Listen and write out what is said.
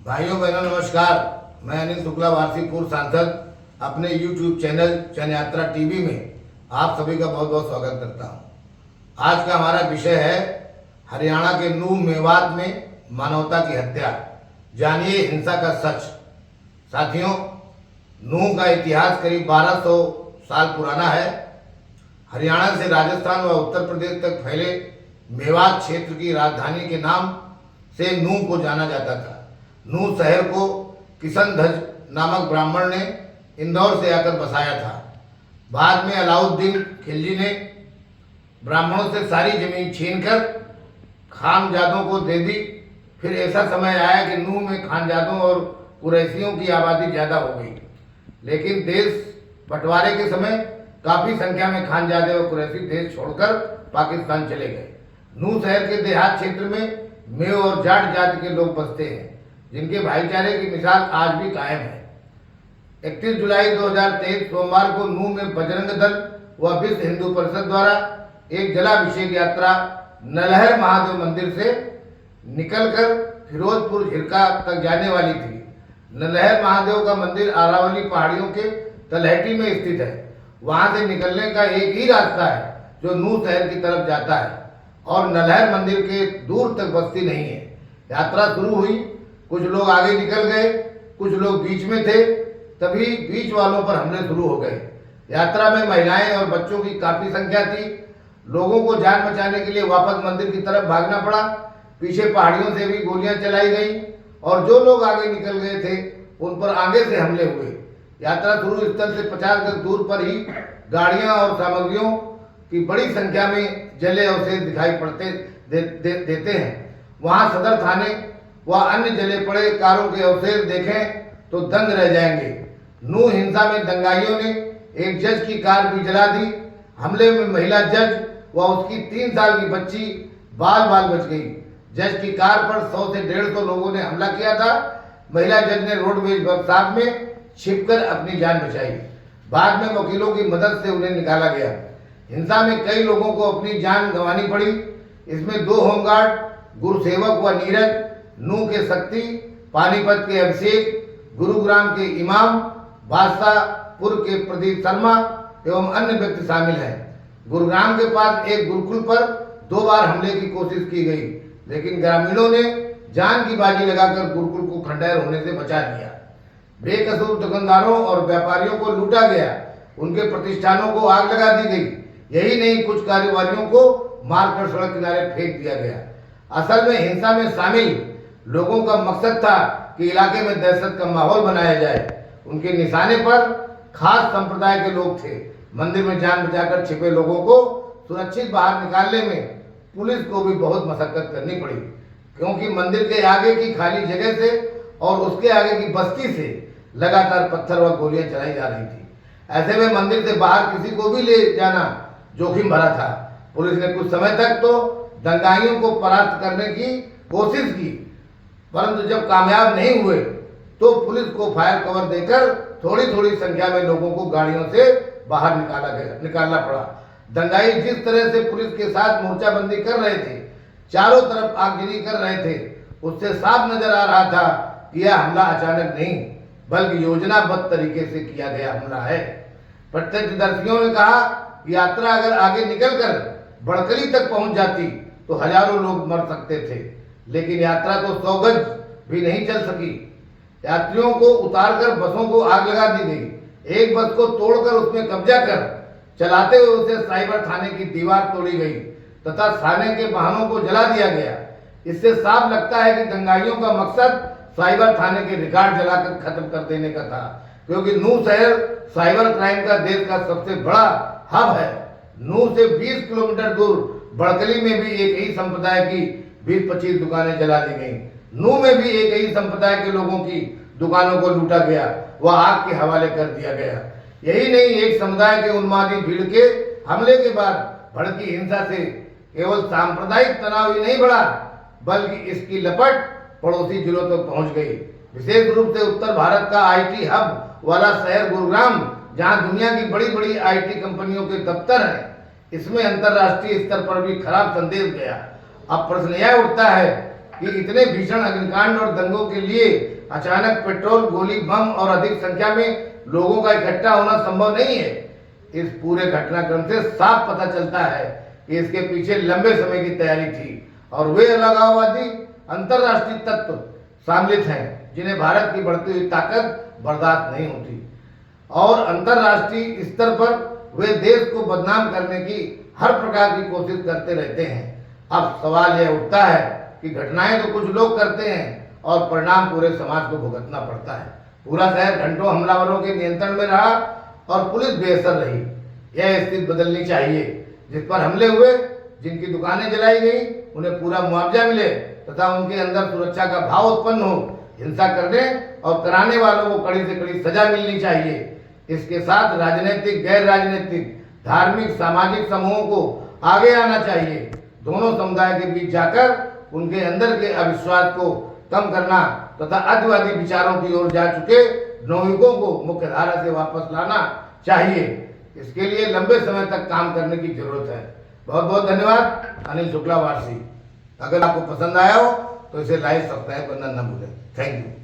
भाइयों बहनों नमस्कार। मैं अनिल शुक्ला वासी पूर्व सांसद अपने YouTube चैनल जनयात्रा टीवी में आप सभी का बहुत बहुत स्वागत करता हूं। आज का हमारा विषय है हरियाणा के नूह मेवात में मानवता की हत्या। जानिए हिंसा का सच। साथियों, नूह का इतिहास करीब 1200 साल पुराना है। हरियाणा से राजस्थान व उत्तर प्रदेश तक फैले मेवात क्षेत्र की राजधानी के नाम से नूह को जाना जाता था। नूह शहर को किशनध्वज नामक ब्राह्मण ने इंदौर से आकर बसाया था। बाद में अलाउद्दीन खिलजी ने ब्राह्मणों से सारी जमीन छीनकर खानजादों को दे दी। फिर ऐसा समय आया कि नूह में खानजादों और कुरैशियों की आबादी ज़्यादा हो गई, लेकिन देश बंटवारे के समय काफ़ी संख्या में खानजादे और कुरैशी देश छोड़कर पाकिस्तान चले गए। नूह शहर के देहात क्षेत्र में मेव और जाट जाति के लोग बसते हैं, जिनके भाईचारे की मिसाल आज भी कायम है। 31 जुलाई 2023 सोमवार को नूह में बजरंग दल व विश्व हिंदू परिषद द्वारा एक जलाभिषेक यात्रा नलहर महादेव मंदिर से निकलकर फिरोजपुर झिरका तक जाने वाली थी। नलहर महादेव का मंदिर अरावली पहाड़ियों के तलहटी में स्थित है। वहां से निकलने का एक ही रास्ता है जो नूह शहर की तरफ जाता है और नलहर मंदिर के दूर तक बस्ती नहीं है। यात्रा शुरू हुई, कुछ लोग आगे निकल गए, कुछ लोग बीच में थे, तभी बीच वालों पर हमले शुरू हो गए। यात्रा में महिलाएं और बच्चों की काफी संख्या थी। लोगों को जान बचाने के लिए वापस मंदिर की तरफ भागना पड़ा। पीछे पहाड़ियों से भी गोलियां चलाई गई और जो लोग आगे निकल गए थे उन पर आगे से हमले हुए। यात्रा शुरू स्थल से 50 गज दूर पर ही गाड़ियां और सामग्रियों की बड़ी संख्या में जले अवशेष दिखाई पड़ते देते हैं। वहां सदर थाने व अन्य जले पड़े कारों के अवशेष देखें तो दंग रह जाएंगे। नूह हिंसा में दंगाइयों ने एक जज की कार भी जला दी। हमले में महिला जज व उसकी 3 साल की बच्ची बाल बाल बच गई। जज की कार पर 100 से 150 लोगों ने हमला किया था। महिला जज ने रोडवेज वर्कशॉप में छिपकर अपनी जान बचाई। बाद में वकीलों की मदद से उन्हें निकाला गया। हिंसा में कई लोगों को अपनी जान गंवानी पड़ी। इसमें 2 होमगार्ड, गुरुसेवक व नीरज, नूह के शक्ति, पानीपत के अभिषेक, गुरुग्राम के इमाम, बादशाहपुर के प्रदीप शर्मा एवं अन्य व्यक्ति शामिल हैं। गुरुग्राम के पास एक गुरुकुल पर 2 बार हमले की कोशिश की गई, लेकिन ग्रामीणों ने जान की बाजी लगाकर गुरुकुल को खंडहर होने से बचा लिया। बेकसूर दुकानदारों और व्यापारियों को लूटा गया। उनके प्रतिष्ठानों को आग लगा दी गई। यही नहीं, कुछ कारोबारियों को मारकर सड़क किनारे फेंक दिया गया। असल में हिंसा में शामिल लोगों का मकसद था कि इलाके में दहशत का माहौल बनाया जाए। उनके निशाने पर खास संप्रदाय के लोग थे। मंदिर में जान बचाकर छिपे लोगों को सुरक्षित बाहर निकालने में पुलिस को भी बहुत मशक्कत करनी पड़ी, क्योंकि मंदिर के आगे की खाली जगह से और उसके आगे की बस्ती से लगातार पत्थर व गोलियां चलाई जा रही थी। ऐसे में मंदिर से बाहर किसी को भी ले जाना जोखिम भरा था। पुलिस ने कुछ समय तक तो दंगाइयों को परास्त करने की कोशिश की, परंतु जब कामयाब नहीं हुए तो पुलिस को फायर कवर देकर थोड़ी थोड़ी संख्या में लोगों को गाड़ियों से बाहर निकालना पड़ा। दंगाई जिस तरह से पुलिस के साथ मोर्चाबंदी कर रहे थे, चारों तरफ आगजनी कर रहे थे, उससे साफ नजर आ रहा था कि यह हमला अचानक नहीं बल्कि योजनाबद्ध तरीके से किया गया हमला है। प्रत्यक्षदर्शियों ने कहा कि यात्रा अगर आगे निकलकर बड़कली तक पहुंच जाती तो हजारों लोग मर सकते थे, लेकिन यात्रा तो 100 गज भी नहीं चल सकी। यात्रियों को उतारकर बसों को आग लगा दी गई। एक बस को तोड़कर उसमें कब्जा कर चलाते हुए उसे साइबर थाने की दीवार तोड़ी गई तथा थाने के वाहनों को जला दिया गया। इससे साफ लगता है कि दंगाइयों का मकसद साइबर थाने के रिकॉर्ड जलाकर खत्म कर देने का था, क्योंकि नूह शहर साइबर क्राइम का देश का सबसे बड़ा हब है। नूह से 20 किलोमीटर दूर बड़कली में भी एक ही संप्रदाय की 20-25 दुकानें जला दी गई। नूह में भी एक ही संप्रदाय के लोगों की दुकानों को लूटा गया, वह आग के हवाले कर दिया गया। यही नहीं, एक समुदाय के उन्मादी भीड़ के हमले के बाद भड़की हिंसा से केवल सांप्रदायिक तनाव ही नहीं बढ़ा, बल्कि इसकी लपट पड़ोसी जिलों तक पहुंच गई। विशेष रूप से उत्तर भारत का IT हब वाला शहर गुरुग्राम, जहां दुनिया की बड़ी बड़ी IT कंपनियों के दफ्तर हैं, इसमें अंतर्राष्ट्रीय स्तर पर भी खराब संदेश गया। अब प्रश्न यह उठता है कि इतने भीषण अग्निकांड और दंगों के लिए अचानक पेट्रोल, गोली, बम और अधिक संख्या में लोगों का इकट्ठा होना संभव नहीं है। इस पूरे घटनाक्रम से साफ पता चलता है कि इसके पीछे लंबे समय की तैयारी थी और वे अलगाववादी अंतरराष्ट्रीय तत्व सम्मिलित हैं जिन्हें भारत की बढ़ती हुई ताकत बर्दाश्त नहीं होती और अंतरराष्ट्रीय स्तर पर वे देश को बदनाम करने की हर प्रकार की कोशिश करते रहते हैं। अब सवाल यह उठता है कि घटनाएं तो कुछ लोग करते हैं और परिणाम पूरे समाज को भुगतना पड़ता है। पूरा शहर घंटों हमलावरों के नियंत्रण में रहा और पुलिस बेअसर रही। यह स्थिति बदलनी चाहिए। जिस पर हमले हुए, जिनकी दुकानें जलाई गई, उन्हें पूरा मुआवजा मिले तथा उनके अंदर सुरक्षा का भाव उत्पन्न हो। हिंसा करने और कराने वालों को कड़ी से कड़ी सजा मिलनी चाहिए। इसके साथ राजनीतिक, गैर राजनीतिक, धार्मिक, सामाजिक समूहों को आगे आना चाहिए। दोनों समुदाय के बीच जाकर उनके अंदर के अविश्वास को कम करना तथा अतिवादी विचारों की ओर जा चुके नागरिकों को मुख्य धारा से वापस लाना चाहिए। इसके लिए लंबे समय तक काम करने की जरूरत है। बहुत बहुत धन्यवाद। अनिल शुक्ला वारसी। अगर आपको पसंद आया हो तो इसे लाइक, सब्सक्राइब करना न भूलें। Thank you.